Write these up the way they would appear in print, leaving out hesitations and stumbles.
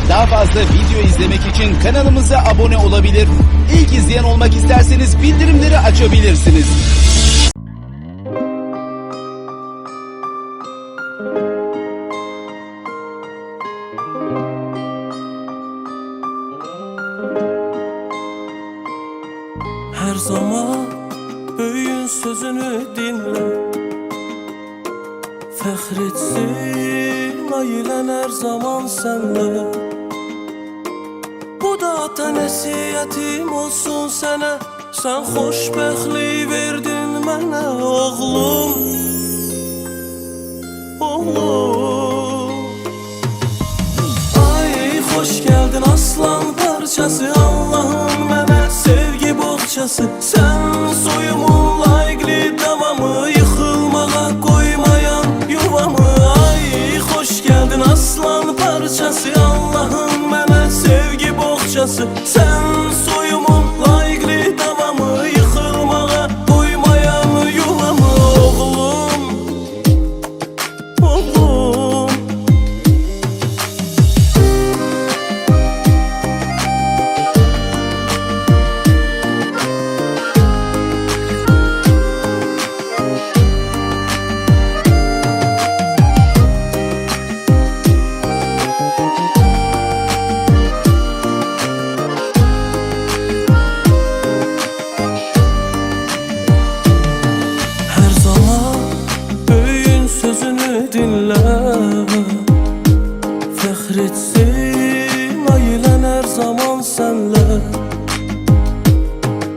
Daha fazla video izlemek için kanalımıza abone olabilir. İlk izleyen olmak isterseniz bildirimleri açabilirsiniz. Her zaman böyüğün sözünü dinle, fəxretsin ailən her zaman senle. Bu da ata nəsiyyətim olsun sənə, sən xoşbəxtlik verdin mənə oğlum, oğlum. Ay xoş gəldin aslan parçası, Allah'ın mənə sevgi boğçası. Sən soyumun layiqli davamı, yıxılmağa qoymayan yuvamı. Ay xoş gəldin aslan parçası, Allah'ın mənə sevgi boğçası. Sən soyumun layiqli davamı, yıxılmağa qoymayan yuvamı. Oğlum, oğlum. Dinle, fəxretsin ailən hər zaman sənlə.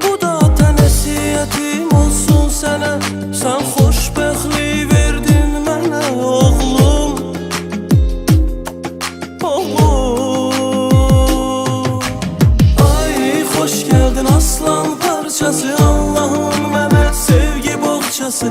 Bu da ata nəsiyyətim olsun sənə, sən xoşbəxtlik verdin mənə oğlum, oğlum. Ay xoş gəldin aslan parçası, Allah'ın mənə sevgi boğçası.